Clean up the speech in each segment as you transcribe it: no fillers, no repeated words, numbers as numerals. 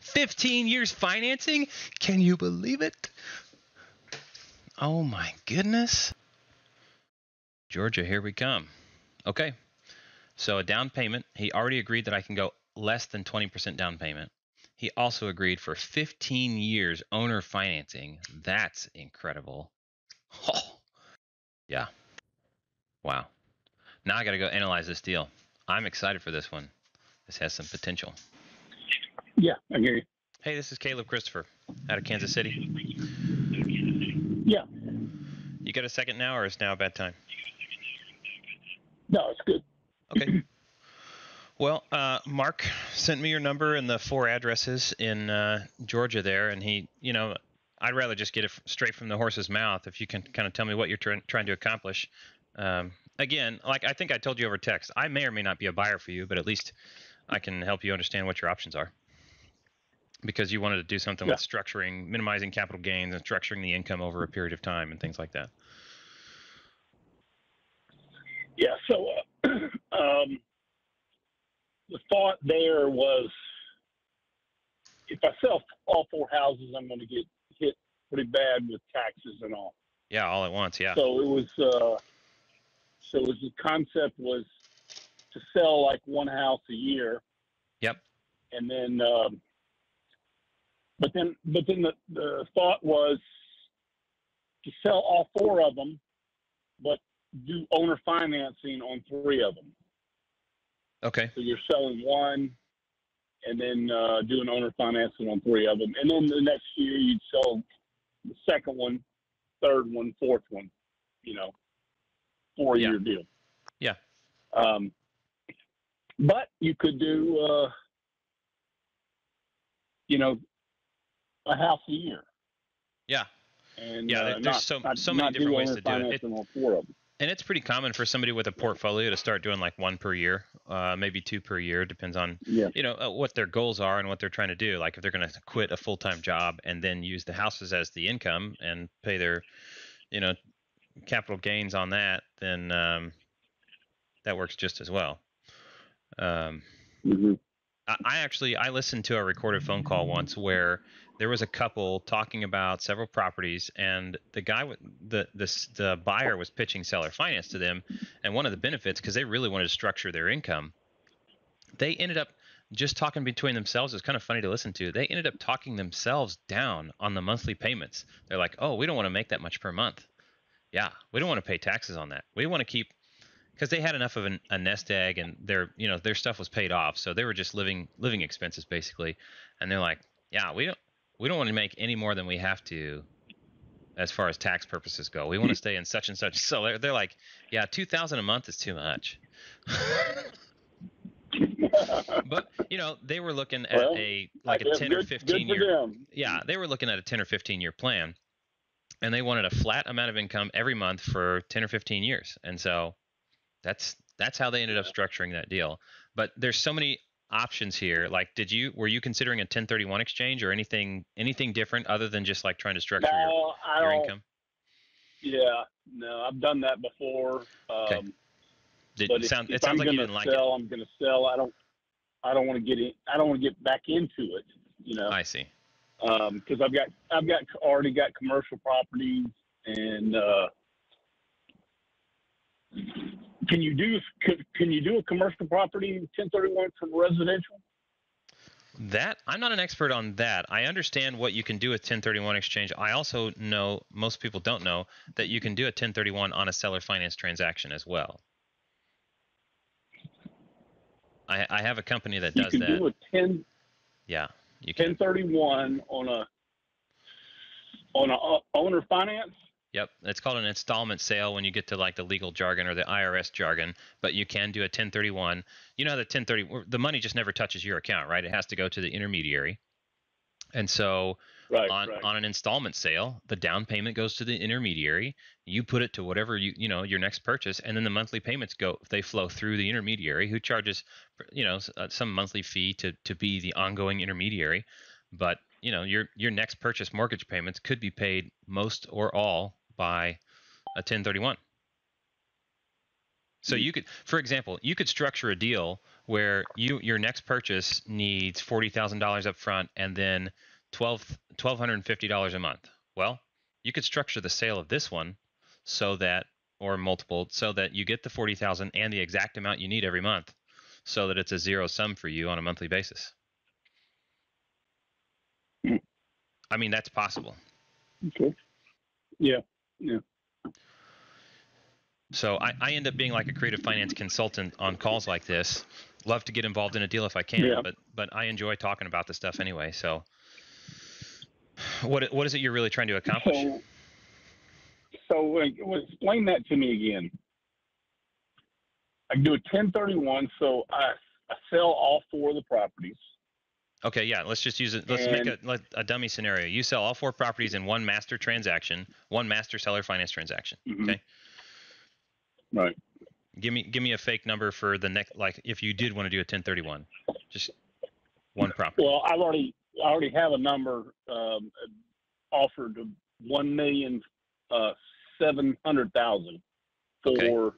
15 years financing? Can you believe it? Oh my goodness. Georgia, here we come. Okay. So a down payment, he already agreed that I can go less than 20% down payment. He also agreed for 15 years owner financing. That's incredible. Oh, yeah. Wow. Now I got to go analyze this deal. I'm excited for this one. This has some potential. Yeah, I hear you. Hey, this is Caleb Christopher out of Kansas City. Yeah. You got a second now, or is now a bad time? No, it's good. Okay. Well, Mark sent me your number and the 4 addresses in Georgia there, and he, I'd rather just get it straight from the horse's mouth if you can kind of tell me what you're trying to accomplish. Again, like I think I told you over text, I may or may not be a buyer for you, but at least I can help you understand what your options are. Because you wanted to do something with structuring, minimizing capital gains, and structuring the income over a period of time and things like that. Yeah, so the thought there was if I sell all 4 houses, I'm going to get hit pretty bad with taxes and all. Yeah, all at once, yeah. So it was the concept was to sell like 1 house a year. Yep. And then but then the thought was to sell all 4 of them, but do owner financing on 3 of them. Okay. So you're selling 1 and then doing owner financing on 3 of them. And then the next year you'd sell the second one, third one, fourth one, 4-year deal. Yeah. But you could do, a house a year. Yeah. And there's so many different ways to do it. On 4 of them. And it's pretty common for somebody with a portfolio to start doing like 1 per year, maybe 2 per year. Depends on, what their goals are and what they're trying to do. Like if they're going to quit a full-time job and then use the houses as the income and pay their, capital gains on that, then that works just as well. Mm-hmm. I listened to a recorded phone call once where there was a couple talking about several properties, and the guy, the buyer was pitching seller finance to them, and one of the benefits, because they really wanted to structure their income, they ended up just talking between themselves. It was kind of funny to listen to. They ended up talking themselves down on the monthly payments. They're like, oh, we don't want to make that much per month. Yeah, we don't want to pay taxes on that. We want to keep, because they had enough of a nest egg, and their stuff was paid off, so they were just living expenses basically. And they're like, yeah, we don't want to make any more than we have to, as far as tax purposes go. We want to stay in such and such. So they're like, yeah, $2,000 a month is too much. But they were looking at a 10 or 15 year. Yeah, they were looking at a 10 or 15 year plan, and they wanted a flat amount of income every month for 10 or 15 years. And so that's how they ended up structuring that deal. But there's so many options here. Like, were you considering a 1031 exchange or anything different other than just like trying to structure your income? Yeah, no, I've done that before. Okay. It sounds like you didn't like it. I'm going to sell. I don't want to get in. I don't want to get back into it. I see. Because I've already got commercial properties, and can you do a commercial property 1031 from residential? That I'm not an expert on that. I understand what you can do with 1031 exchange. I also know most people don't know that you can do a 1031 on a seller finance transaction as well. I have a company that does that. You can do a Yeah, you can. 1031 on a owner finance. Yep, it's called an installment sale when you get to like the legal jargon or the IRS jargon, but you can do a 1031. You know, the 1030, the money just never touches your account, right? It has to go to the intermediary. And so on an installment sale, the down payment goes to the intermediary. You put it to whatever your next purchase, and then the monthly payments they flow through the intermediary, who charges some monthly fee to be the ongoing intermediary. But your next purchase mortgage payments could be paid most or all by a 1031. So you could, for example, you could structure a deal where your next purchase needs $40,000 up front and then $1,250 a month. Well, you could structure the sale of this one so that, or multiple, so that you get the 40,000 and the exact amount you need every month, so that it's a zero sum for you on a monthly basis. I mean, that's possible. Okay. Yeah. Yeah. So I end up being like a creative finance consultant on calls like this. Love to get involved in a deal if I can, Yeah. but I enjoy talking about this stuff anyway. So what is it you're really trying to accomplish? So explain that to me again. I do a 1031, so I sell all 4 of the properties. Okay, yeah, let's just use it. Let's make a dummy scenario. You sell all 4 properties in one master transaction, one master seller finance transaction. Mm-hmm. Okay. Right. Give me a fake number for the next, like if you did want to do a 1031, just one property. Well, I already have a number offered of $1,700,000 for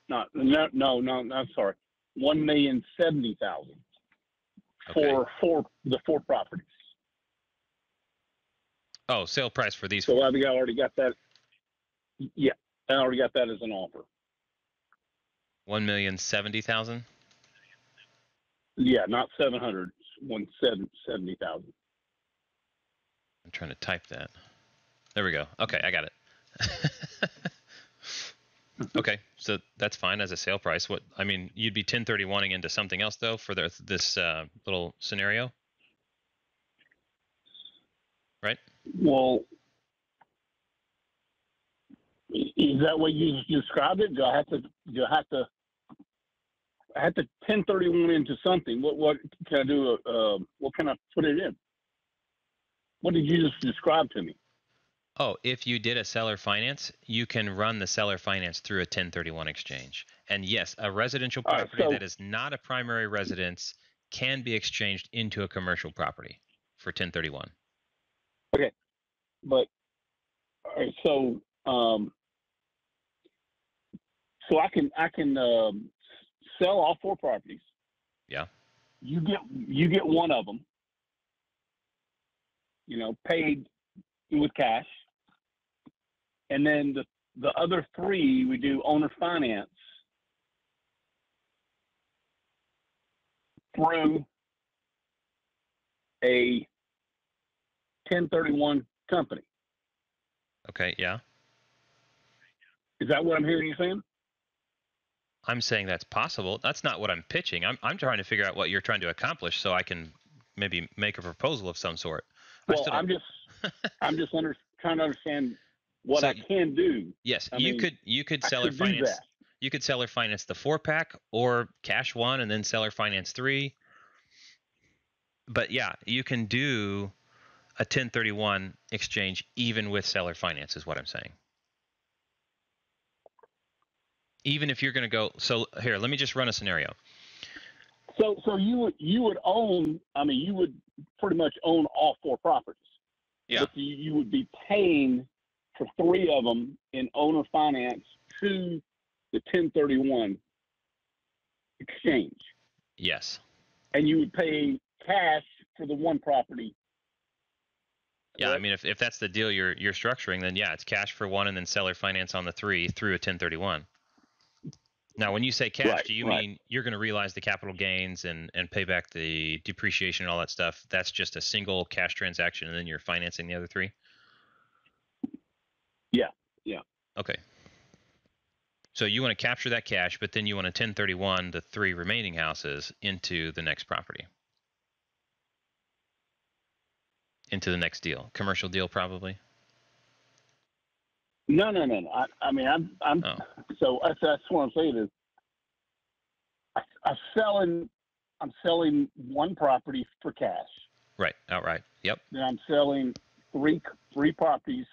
Okay. I'm sorry, $1,070,000 for the 4 properties. Oh, sale price for these. So I think I already got that. Yeah, I already got that as an offer. $1,070,000. Yeah, not 700, 170,000. I'm trying to type that. There we go. Okay, I got it. Okay, so that's fine as a sale price. What I mean, you'd be 1031ing into something else though for this little scenario, right? Well, is that what you described it? Do I have to 1031 into something? What can I do? What can I put it in? What did you just describe to me? Oh, if you did a seller finance, you can run the seller finance through a 1031 exchange. And yes, a residential property that is not a primary residence can be exchanged into a commercial property for 1031. Okay, but all right, so I can sell all 4 properties. Yeah. You get one of them. Paid with cash. And then the other 3, we do owner finance through a 1031 company. Okay, yeah. Is that what I'm hearing you saying? I'm saying that's possible. That's not what I'm pitching. I'm trying to figure out what you're trying to accomplish so I can maybe make a proposal of some sort. Well, I'm just trying to understand what I can do. Yes, you could seller finance. You could seller finance the 4-pack or cash 1 and then seller finance 3. But yeah, you can do a 1031 exchange even with seller finance is what I'm saying. Even if you're going to go, so here, let me just run a scenario. So you would own, you would pretty much own all 4 properties. Yeah. But you would be paying for 3 of them in owner finance to the 1031 exchange. Yes. And you would pay cash for the 1 property. Yeah, I mean, if that's the deal you're structuring, then yeah, it's cash for 1 and then seller finance on the 3 through a 1031. Now, when you say cash, do you mean you're going to realize the capital gains and pay back the depreciation and all that stuff? That's just a single cash transaction, and then you're financing the other 3? Yeah. Okay. So you want to capture that cash, but then you want to 1031 the 3 remaining houses into the next property, into the next deal, commercial deal probably. No. So that's what I'm saying is, I'm selling 1 property for cash. Right, outright. Yep. Then I'm selling three properties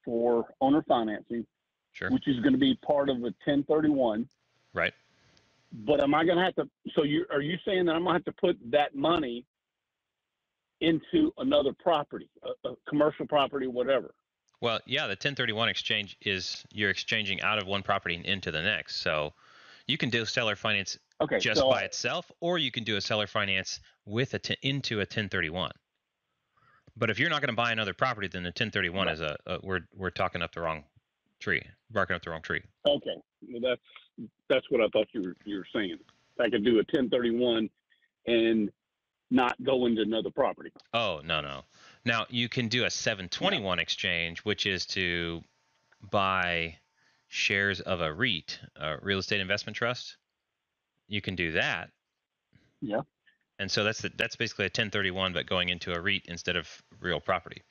for owner financing, Sure. which is going to be part of a 1031. Right. But am I going to have to? So are you saying that I'm going to have to put that money into another property, a commercial property, whatever? Well, yeah, the 1031 exchange is you're exchanging out of one property and into the next. So you can do seller finance Okay, just so by itself, or you can do a seller finance with into a 1031. But if you're not going to buy another property, then the 1031 right. is we're talking up the wrong tree, barking up the wrong tree. Okay, well that's what I thought you were saying. I could do a 1031 and not go into another property. Oh, no, no. Now you can do a No. 721 exchange, which is to buy shares of a REIT, a real estate investment trust. You can do that. Yeah. And so that's basically a 1031, but going into a REIT instead of real property.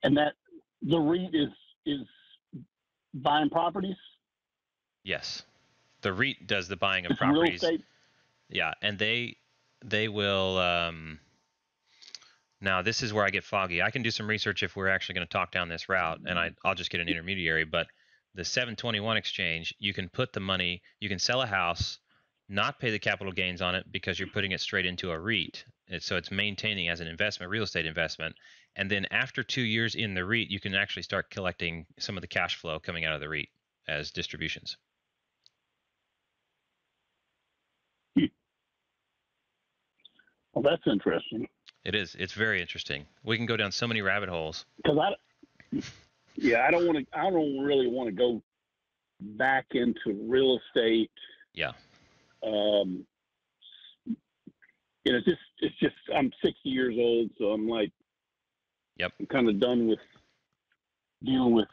And that the REIT is buying properties. Yes, the REIT does the buying of It's real properties. estate. Yeah, and they will. Now this is where I get foggy. I can do some research if we're actually going to talk down this route, and I'll just get an intermediary. But the 721 exchange, you can put the money, you can sell a house, not pay the capital gains on it because you're putting it straight into a REIT. So it's maintaining as an investment, real estate investment. And then after 2 years in the REIT, you can actually start collecting some of the cash flow coming out of the REIT as distributions. Well, that's interesting. It is. It's very interesting. We can go down so many rabbit holes. Because I don't want to. I don't really want to go back into real estate. Yeah. It's just I'm 60 years old, so I'm like, Yep. I'm kind of done with dealing with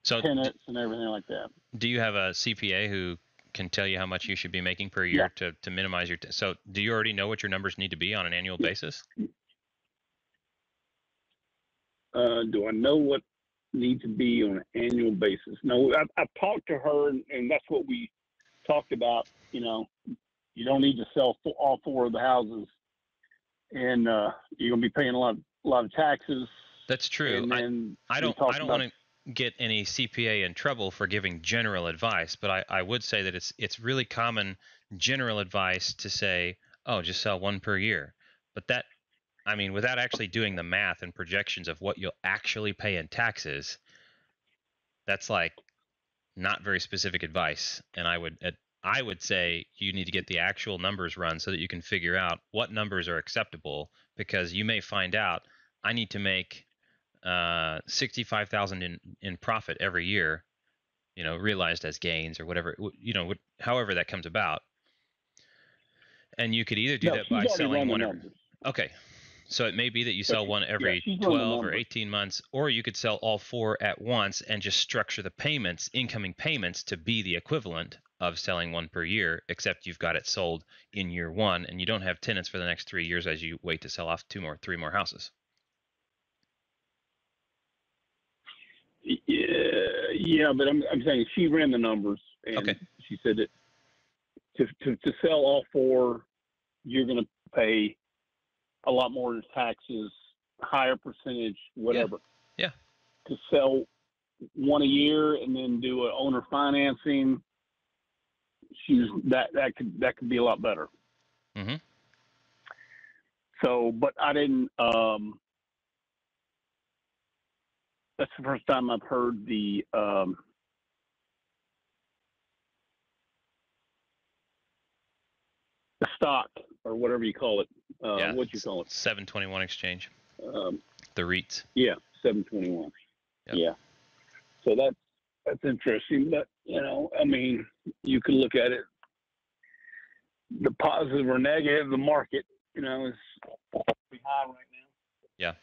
tenants and everything like that. Do you have a CPA who can tell you how much you should be making per year to minimize your so do you already know what your numbers need to be on an annual basis? Do I know what needs to be on an annual basis? No, I've talked to her, and that's what we talked about. You don't need to sell all four of the houses, and you're gonna be paying a lot of taxes. That's true. I don't want to get any CPA in trouble for giving general advice, but I would say that it's really common general advice to say, oh, just sell one per year. But that, I mean, without actually doing the math and projections of what you'll actually pay in taxes, that's like not very specific advice. And I would say you need to get the actual numbers run so that you can figure out what numbers are acceptable, because you may find out I need to make 65,000 in profit every year, realized as gains or whatever, however that comes about. And you could either do that by selling one. Okay. So it may be that you sell one every 12 or 18 months, or you could sell all four at once and just structure the payments, incoming payments, to be the equivalent of selling one per year, except you've got it sold in year one and you don't have tenants for the next 3 years as you wait to sell off 3 more houses. Yeah, but I'm saying she ran the numbers, and she said that to sell all four, you're going to pay a lot more taxes, higher percentage, whatever. Yeah. To sell one a year and then do an owner financing, that could be a lot better. Mm-hmm. So, but I didn't. That's the first time I've heard the stock, or whatever you call it. What you call it? 721 exchange. The REITs. Yeah, 721. Yep. Yeah. So that's interesting, but I mean, you can look at it, the positive or negative. The market, is pretty high right now. Yeah.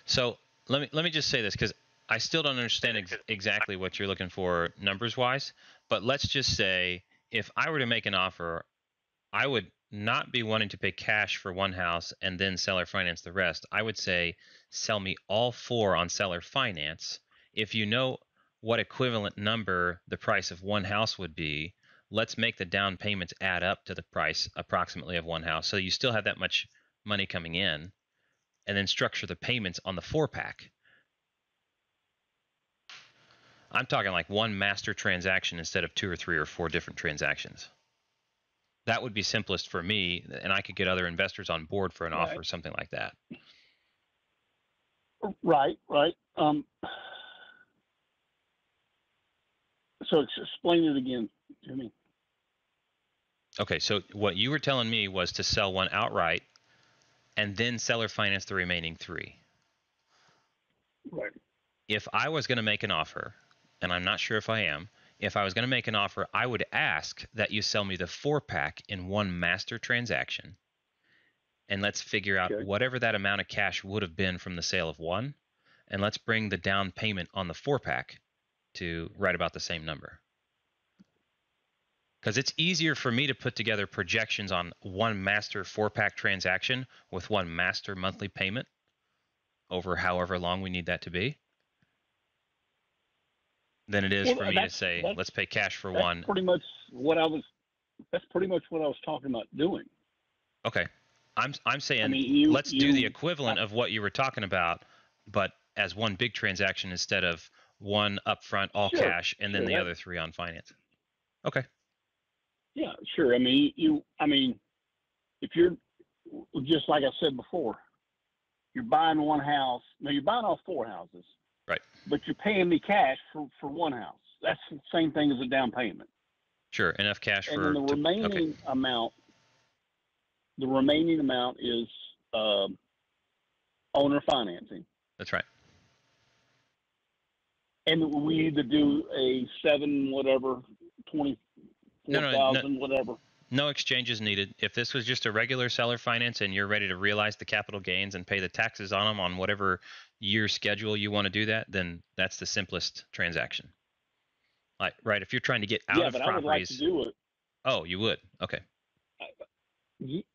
So let me just say this, because I still don't understand exactly what you're looking for numbers wise, but let's just say if I were to make an offer, I would not be wanting to pay cash for one house and then seller finance the rest. I would say sell me all four on seller finance. If you know what equivalent number the price of one house would be, let's make the down payments add up to the price approximately of one house, so you still have that much money coming in, and then structure the payments on the 4-pack. I'm talking like one master transaction instead of 2 or 3 or 4 different transactions. That would be simplest for me, and I could get other investors on board for an Right. offer, something like that. Right. So explain it again to me. Okay, so what you were telling me was to sell one outright and then seller finance the remaining 3. Right. If I was going to make an offer, and I'm not sure if I am, if I was going to make an offer, I would ask that you sell me the 4-pack in one master transaction. And let's figure out whatever that amount of cash would have been from the sale of one, and let's bring the down payment on the 4-pack to right about the same number. Because it's easier for me to put together projections on one master 4-pack transaction with one master monthly payment over however long we need that to be than it is for me to say, let's pay cash for one. That's pretty much what I was talking about doing. Okay. I'm saying let's do the equivalent of what you were talking about, but as one big transaction instead of one upfront all cash and then the other 3 on finance. Okay. Yeah, sure. I mean, if you're just like I said before, you're buying one house. Now you're buying all 4 houses, right? But you're paying me cash for one house. That's the same thing as a down payment. Sure, enough cash and then the remaining amount. The remaining amount is owner financing. That's right. And we either do a 7 whatever 24,000 whatever. No exchanges needed. If this was just a regular seller finance and you're ready to realize the capital gains and pay the taxes on them on whatever year schedule you want to do that, then that's the simplest transaction. Like, right, if you're trying to get out of properties. I would like to do it. Oh, you would? Okay.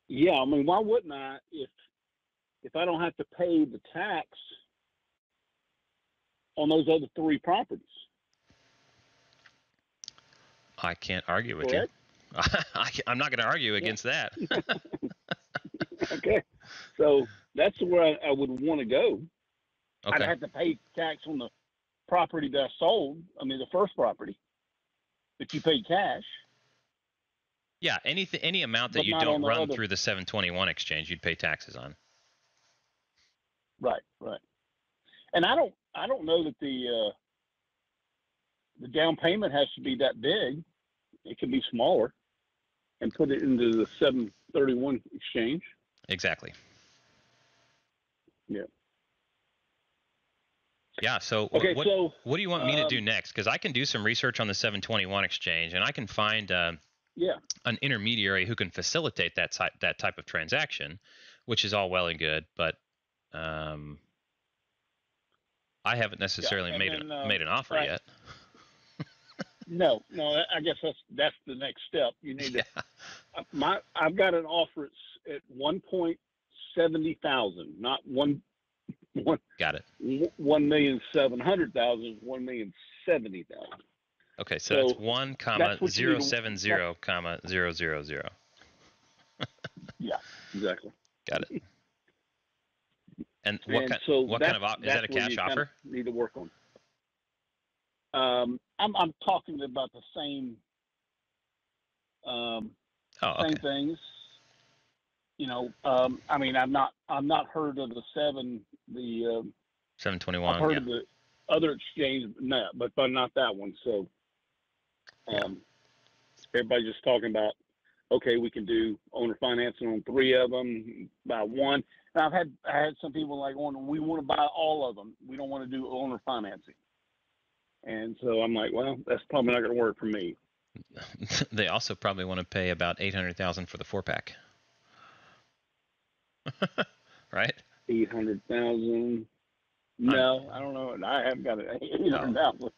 Yeah, I mean, why wouldn't I if I don't have to pay the tax on those other 3 properties? I can't argue with you. I'm not going to argue against that. Okay. So that's where I would want to go. Okay. I'd have to pay tax on the property that I sold. I mean, the first property that you paid cash. Yeah, any amount that you don't run through the 721 exchange, you'd pay taxes on. Right. And I don't know that the down payment has to be that big. It can be smaller and put it into the 731 exchange. Exactly. Yeah. Yeah. So, what do you want me to do next? Because I can do some research on the 721 exchange, and I can find an intermediary who can facilitate that type of transaction, which is all well and good. But I haven't necessarily made an offer yet. No. I guess that's the next step. You need to. I've got an offer at 1,700,000, not one. Got it. 1,700,000, 1,070,000. Okay, so that's 1,070,000. Yeah, exactly. Got it. And what kind of is that a cash offer? Need to work on. I'm talking about the same. Same things. You know, I mean, I've not heard of the 721. I've heard of the other exchange, but not that one. So, everybody's just talking about, okay, we can do owner financing on 3 of them, buy one. And I had some people like, we want to buy all of them. We don't want to do owner financing. And so I'm like, well, that's probably not going to work for me. They also probably want to pay about $800,000 for the 4-pack. Right? 800,000. No, I don't know. I haven't got it. 800,000.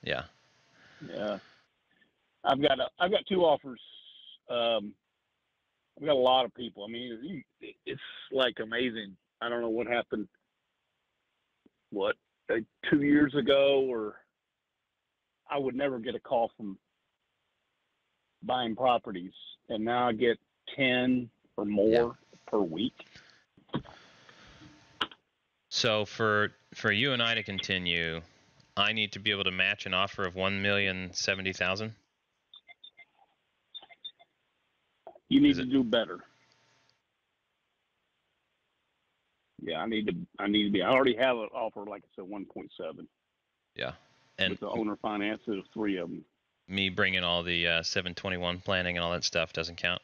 Yeah. Yeah. I've got 2 offers. I've got a lot of people. I mean, it's like amazing. I don't know what happened. 2 years ago, or I would never get a call from buying properties, and now I get 10 or more per week. So for you and I to continue, I need to be able to match an offer of 1,070,000. You need Is to it? do better. Yeah, I need to be. I already have an offer, like I said, 1.7 Yeah. And with the owner finance. There's 3 of them. me bringing all the 721 planning and all that stuff doesn't count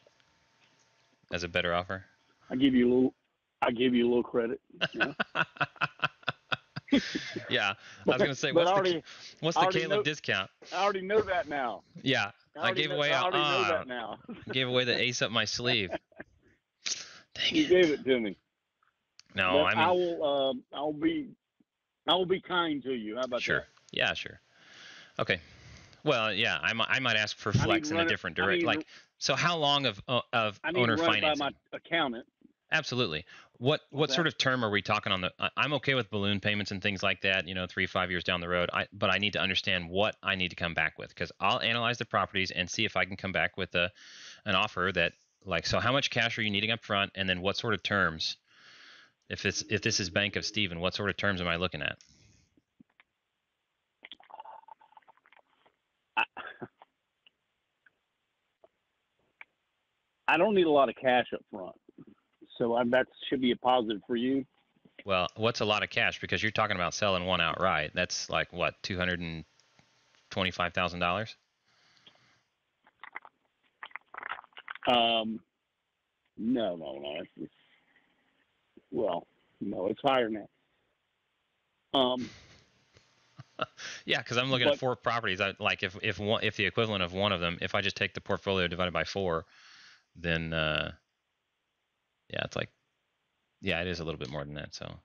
as a better offer. I give you a little. I give you a little credit. Yeah. Yeah, I was But gonna say, but what's I the already Caleb know. discount? I already know that now. Yeah, I gave away I already know that now. gave away the ace up my sleeve. Dang You gave it. it to me. No, But I I mean, will. I will be kind to you. How about sure. that? Yeah, sure. Okay. Well, yeah, I might ask for I need to flex in a run it. different direction. Like, so how long of I need to owner run it by my financing? accountant. Absolutely. What's What that? sort of term are we talking on the? I'm okay with balloon payments and things like that. 3, 5 years down the road. But I need to understand what I need to come back with, because I'll analyze the properties and see if I can come back with an offer that, like, so how much cash are you needing up front, and then what sort of terms? If this is Bank of Stephen, what sort of terms am I looking at? I, I don't need a lot of cash up front, so that should be a positive for you. Well, what's a lot of cash? Because you're talking about selling one outright. That's like what, $225,000? No. Well, no, it's higher than that. Yeah, because I'm looking at But 4 properties. Like if the equivalent of one of them, if I just take the portfolio divided by 4, then yeah, it's like, yeah, it is a little bit more than that. So yeah,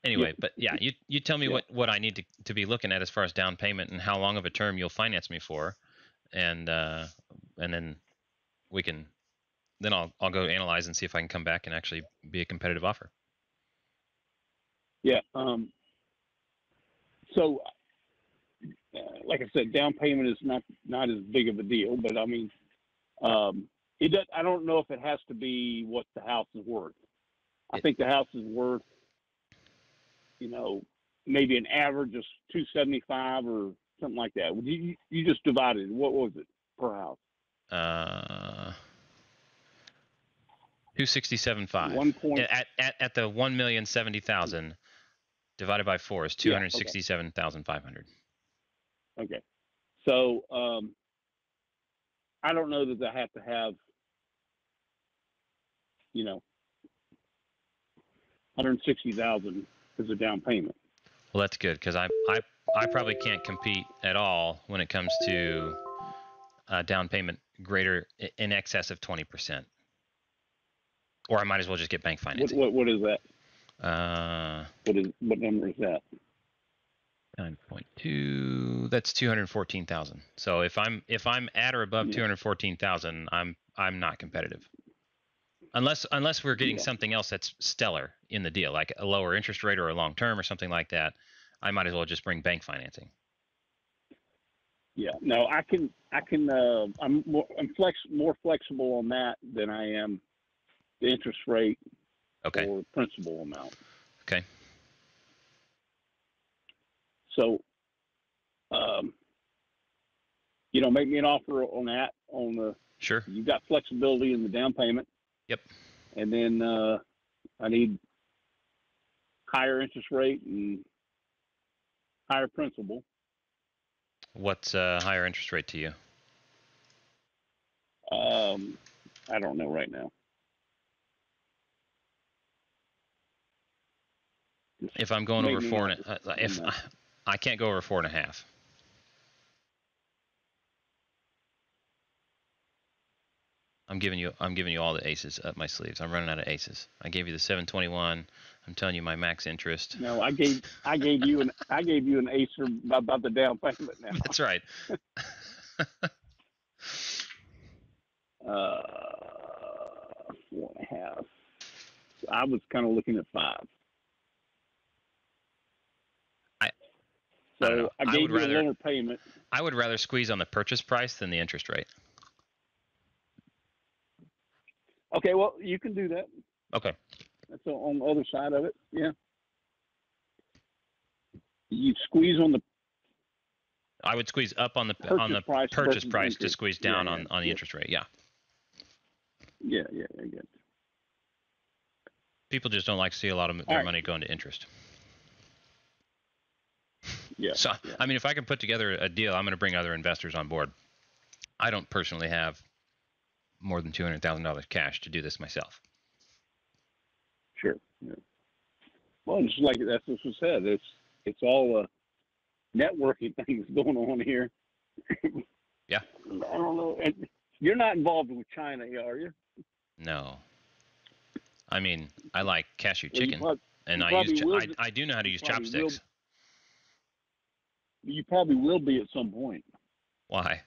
anyway, but yeah, you tell me yeah, what I need to be looking at as far as down payment and how long of a term you'll finance me for, and then we can then I'll go analyze and see if I can come back and actually be a competitive offer. yeah. So, like I said, down payment is not as big of a deal, but I mean, it does. I don't know if it has to be what the house is worth. I think the house is worth, maybe an average of 275 or something like that. You just divided. What was it per house? 267.5 One point. at the 1,070,000 divided by 4 is Yeah. Okay. 267,500. Okay. So I don't know that I have to have, 160,000 as a down payment. Well, that's good, because I probably can't compete at all when it comes to down payment greater in excess of 20%, or I might as well just get bank financing. What is that? Uh, What number is that? 9.2. That's 214,000. So if I'm at or above Yeah. 214,000, I'm not competitive. Unless we're getting Yeah. something else that's stellar in the deal, like a lower interest rate or a long term or something like that, I might as well just bring bank financing. Yeah. No, I can. I'm more flexible on that than I am the interest rate Okay. or principal amount. Okay. So, make me an offer on that. Sure. You got flexibility in the down payment. Yep. And then I need higher interest rate and higher principal. What's a higher interest rate to you? I don't know right now. If I'm going over 4 if I can't go over 4.5. I'm giving you all the aces up my sleeves. I'm running out of aces. I gave you the 721. I'm telling you my max interest. No, I gave you an ace about the down payment now. That's right. 4.5. So I was kind of looking at 5. I gave you a lower payment. I would rather squeeze on the purchase price than the interest rate. Okay, well, you can do that. Okay. That's on the other side of it. Yeah. You squeeze on the. I would squeeze up on the purchase price to squeeze down on the interest rate. Yeah. Yeah, I get it. People just don't like to see a lot of their money go into interest. Yeah. So, I mean, if I can put together a deal, I'm going to bring other investors on board. I don't personally have more than $200,000 cash to do this myself. Sure. Yeah. Well, just like that's what was said. It's all networking things going on here. Yeah. I don't know. You're not involved with China, are you? No. I mean, I like cashew Well, chicken, and I do know how to use chopsticks. You probably will be at some point. Why?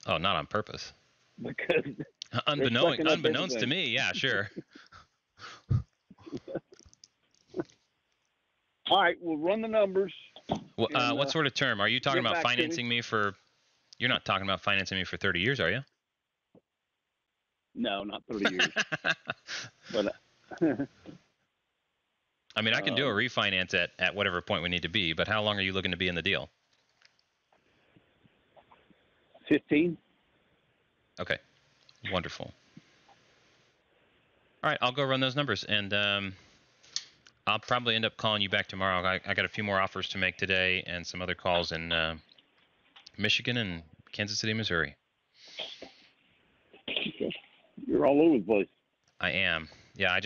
Oh, not on purpose. Because unbeknownst to me, yeah, sure. All right, we'll run the numbers. Well, what sort of term? Are you talking about financing me for? You're not talking about financing me for 30 years, are you? No, not 30 years. But I mean, I can do a refinance at whatever point we need to be, but how long are you looking to be in the deal? 15. Okay, wonderful. All right, I'll go run those numbers, and I'll probably end up calling you back tomorrow. I got a few more offers to make today and some other calls in Michigan and Kansas City, Missouri. Okay. You're all over the place. I am. Yeah,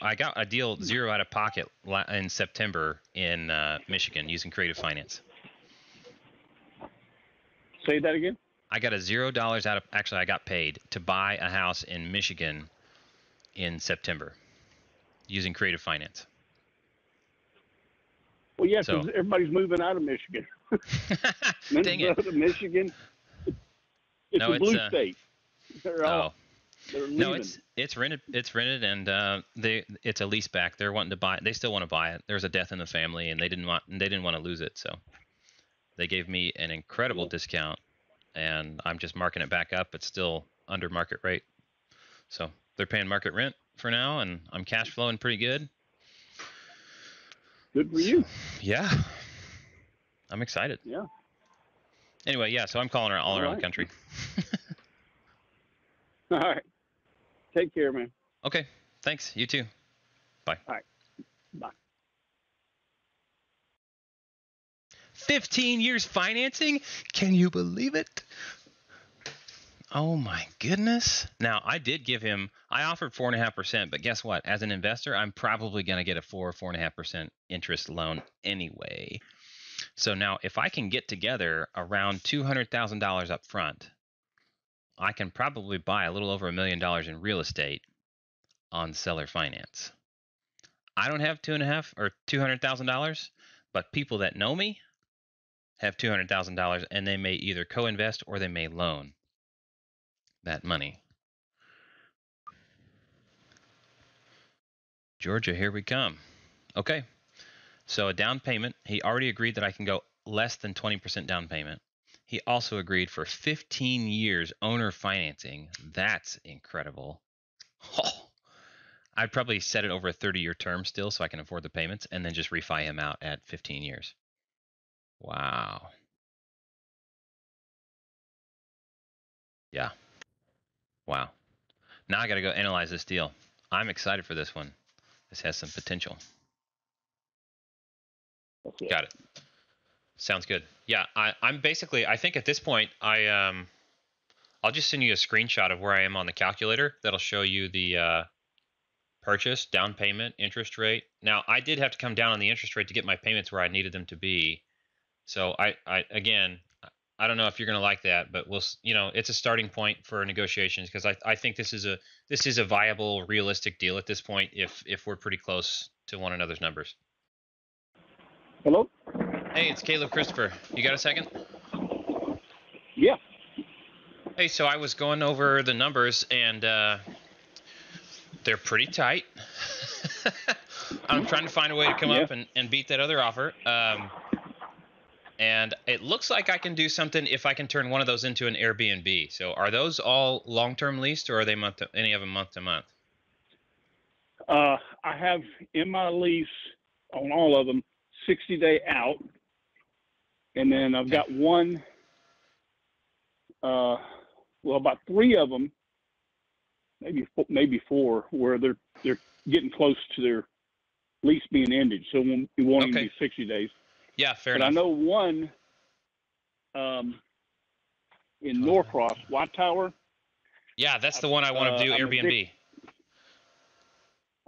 I got a deal zero out of pocket in September in Michigan using Creative Finance. Say that again? I got a $0 actually I got paid to buy a house in Michigan in September using Creative Finance. Well, yeah, because everybody's moving out of Michigan. Dang it. Michigan. It's a blue state. They're leaving. It's rented. It's rented, and it's a lease back. They're wanting to buy it. They still want to buy it. There's a death in the family, and they didn't want to lose it, so they gave me an incredible discount, and I'm just marking it back up. It's still under market rate, so they're paying market rent for now, and I'm cash flowing pretty good. Good for you. Yeah, I'm excited. Yeah. Anyway, yeah, so I'm calling her all around the country. All right. Take care, man. Okay. Thanks. You too. Bye. All right. Bye. 15 years financing? Can you believe it? Oh my goodness. Now, I offered 4.5%, but guess what? As an investor, I'm probably going to get a 4.5% interest loan anyway. So now if I can get together around $200,000 up front, I can probably buy a little over $1 million in real estate on seller finance. I don't have $200,000, but people that know me have $200,000, and they may either co-invest or they may loan that money. Georgia, here we come. Okay, so a down payment. He already agreed that I can go less than 20% down payment. He also agreed for 15 years owner financing. That's incredible. Oh, I'd probably set it over a 30-year term still so I can afford the payments, and then just refi him out at 15 years. Wow. Yeah. Wow. Now I got to go analyze this deal. I'm excited for this one. This has some potential. Okay. Got it. Sounds good. Yeah, I'm basically, I think at this point, I'll just send you a screenshot of where I am on the calculator. That'll show you the purchase, down payment, interest rate. Now, I did have to come down on the interest rate to get my payments where I needed them to be. So again, I don't know if you're going to like that, but it's a starting point for negotiations, because I think this is a viable, realistic deal at this point if we're pretty close to one another's numbers. Hello? Hey, it's Caleb Christopher. You got a second? Yeah. Hey, so I was going over the numbers, and they're pretty tight. I'm trying to find a way to come up and beat that other offer. And it looks like I can do something if I can turn one of those into an Airbnb. So are those all long-term leased, or are they any of them month-to-month? I have in my lease on all of them 60-day out, and then I've got one. About 3 of them. maybe 4, where they're getting close to their lease being ended, so it won't even be 60 days. Yeah, fair but enough. I know one in Norcross, White Tower. Yeah, that's the one I want to do Airbnb.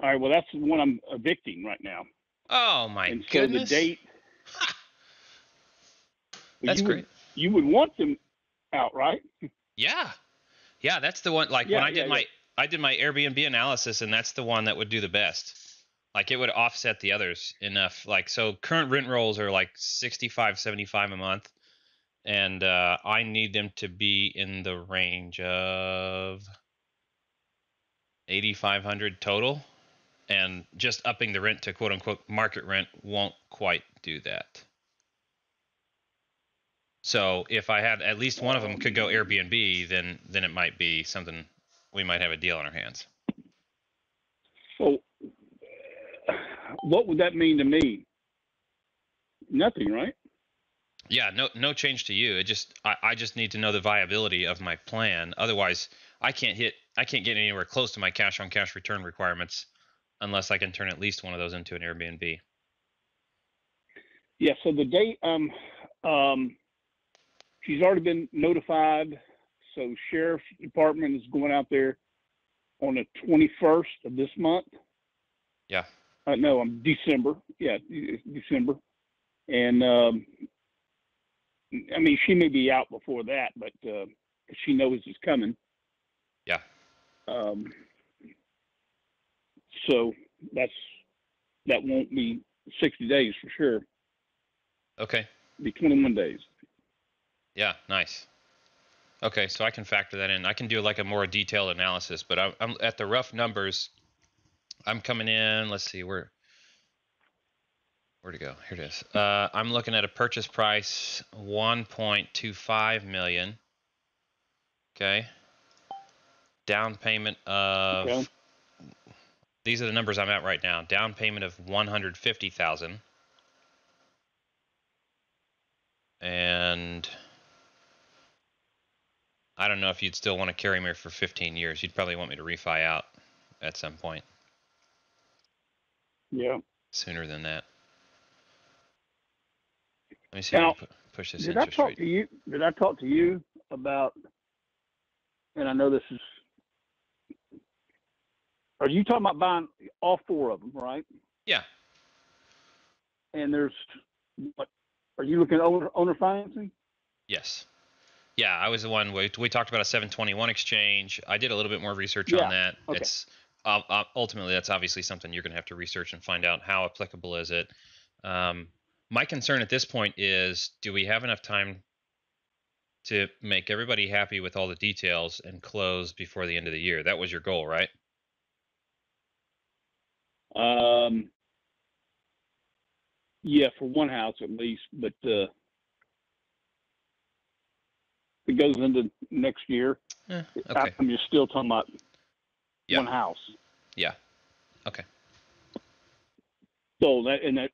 All right, well, that's the one I'm evicting right now. Oh, my goodness. So the date... That's great. You would want them out, right? Yeah. Yeah, that's the one. Like when I did my Airbnb analysis, and that's the one that would do the best. Like it would offset the others enough. Like, so current rent rolls are like 65, 75 a month. And I need them to be in the range of 8,500 total. And just upping the rent to quote unquote market rent won't quite do that. So if I had at least one of them could go Airbnb, then it might be something. We might have a deal on our hands. So what would that mean to me? Nothing, right? Yeah, no change to you. It just I just need to know the viability of my plan. Otherwise, I can't get anywhere close to my cash on cash return requirements unless I can turn at least one of those into an Airbnb. Yeah. So the date, she's already been notified. So sheriff's department is going out there on the 21st of this month. Yeah. No, I'm December. Yeah, December. And I mean, she may be out before that, but she knows it's coming. Yeah. So that won't be 60 days for sure. Okay. It'll be 21 days. Yeah, nice. Okay, so I can factor that in. I can do like a more detailed analysis, but I'm at the rough numbers. I'm coming in. Let's see where'd it go? Here it is. I'm looking at a purchase price 1.25 million. Okay. Down payment of. Okay. These are the numbers I'm at right now. Down payment of 150,000. And I don't know if you'd still want to carry me for 15 years. You'd probably want me to refi out at some point. Yeah. Sooner than that. Let me see now, if I can push this interest rate. Did I talk to you about, and I know this is, are you talking about buying all 4 of them, right? Yeah. And there's, what, are you looking at owner financing? Yes. Yeah, I was the one. We talked about a 721 exchange. I did a little bit more research on that. Okay. It's ultimately that's obviously something you're going to have to research and find out how applicable is it. My concern at this point is, do we have enough time to make everybody happy with all the details and close before the end of the year? That was your goal, right? Yeah, for one house at least, but it goes into next year. Okay. I'm just still talking about one house. Yeah. Okay. So that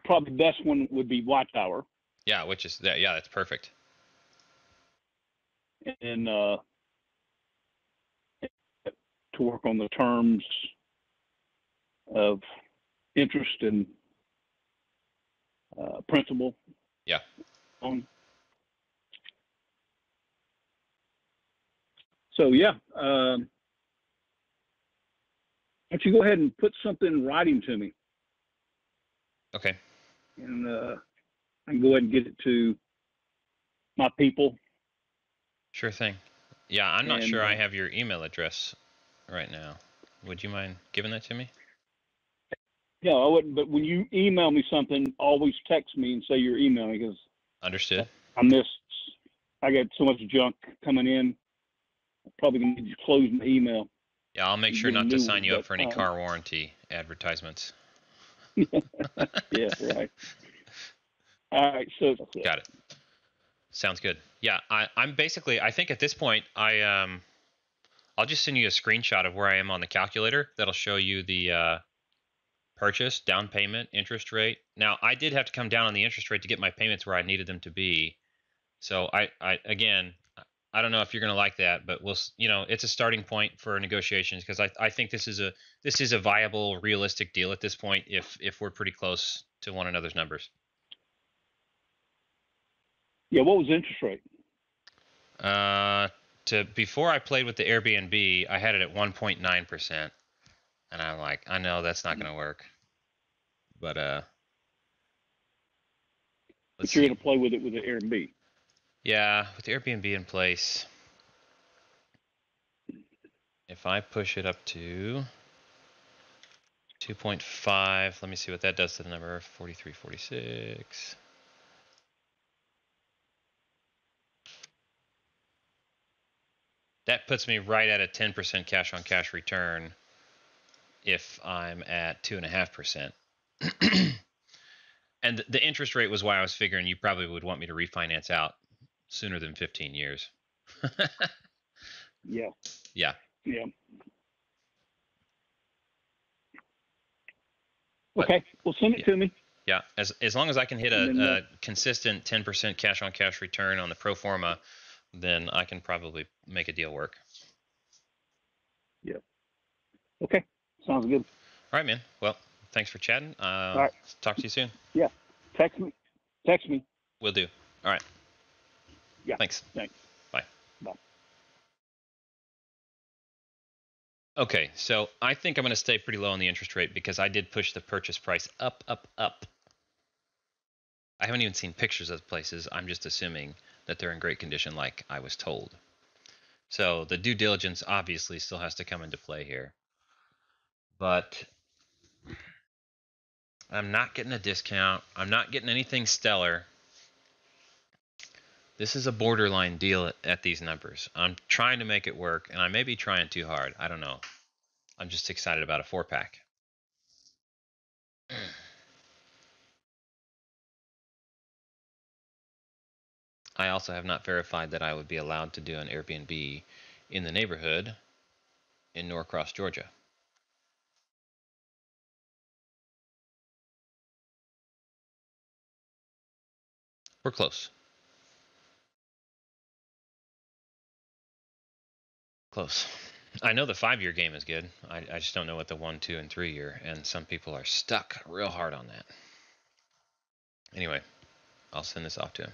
probably the best one would be White Tower. Yeah, which is that. Yeah, that's perfect. And to work on the terms of interest and principal. Yeah. So yeah, why don't you go ahead and put something in writing to me? Okay. And I can go ahead and get it to my people. Sure thing. Yeah, I'm not sure I have your email address right now. Would you mind giving that to me? Yeah, I wouldn't. But when you email me something, always text me and say you're emailing, because understood. I got so much junk coming in. I'm probably gonna need to close my email. Yeah, I'll make sure not to sign you up for any car warranty advertisements. Yeah, right. All right, so got it. Sounds good. Yeah, I'm basically. I think at this point, I'll just send you a screenshot of where I am on the calculator. That'll show you the purchase, down payment, interest rate. Now, I did have to come down on the interest rate to get my payments where I needed them to be. So I I don't know if you're going to like that, but it's a starting point for negotiations because I think this is a viable, realistic deal at this point if we're pretty close to one another's numbers. Yeah, what was the interest rate? Before I played with the Airbnb, I had it at 1.9%, and I'm like, I know that's not going to work, but let's But you're see. going to play with it with the Airbnb. Yeah, with the Airbnb in place, if I push it up to 2.5, let me see what that does to the number. 43, 46. That puts me right at a 10% cash on cash return if I'm at 2.5%. And the interest rate was why I was figuring you probably would want me to refinance out sooner than 15 years. Yeah. Yeah. Yeah. But, okay. Well, send it to me. Yeah. As long as I can hit a consistent 10% cash on cash return on the pro forma, then I can probably make a deal work. Yeah. Okay. Sounds good. All right, man. Well, thanks for chatting. All right. Talk to you soon. Yeah. Text me. Will do. All right. Yeah. Thanks. Thanks. Bye. Bye. Okay, so I think I'm going to stay pretty low on the interest rate because I did push the purchase price up, up, up. I haven't even seen pictures of the places. I'm just assuming that they're in great condition like I was told. So the due diligence obviously still has to come into play here. But I'm not getting a discount. I'm not getting anything stellar. This is a borderline deal at these numbers. I'm trying to make it work, and I may be trying too hard. I don't know. I'm just excited about a 4-pack. I also have not verified that I would be allowed to do an Airbnb in the neighborhood in Norcross, Georgia. We're close. Close. I know the 5-year game is good. I just don't know what the 1, 2, and 3-year, and some people are stuck real hard on that. Anyway, I'll send this off to him.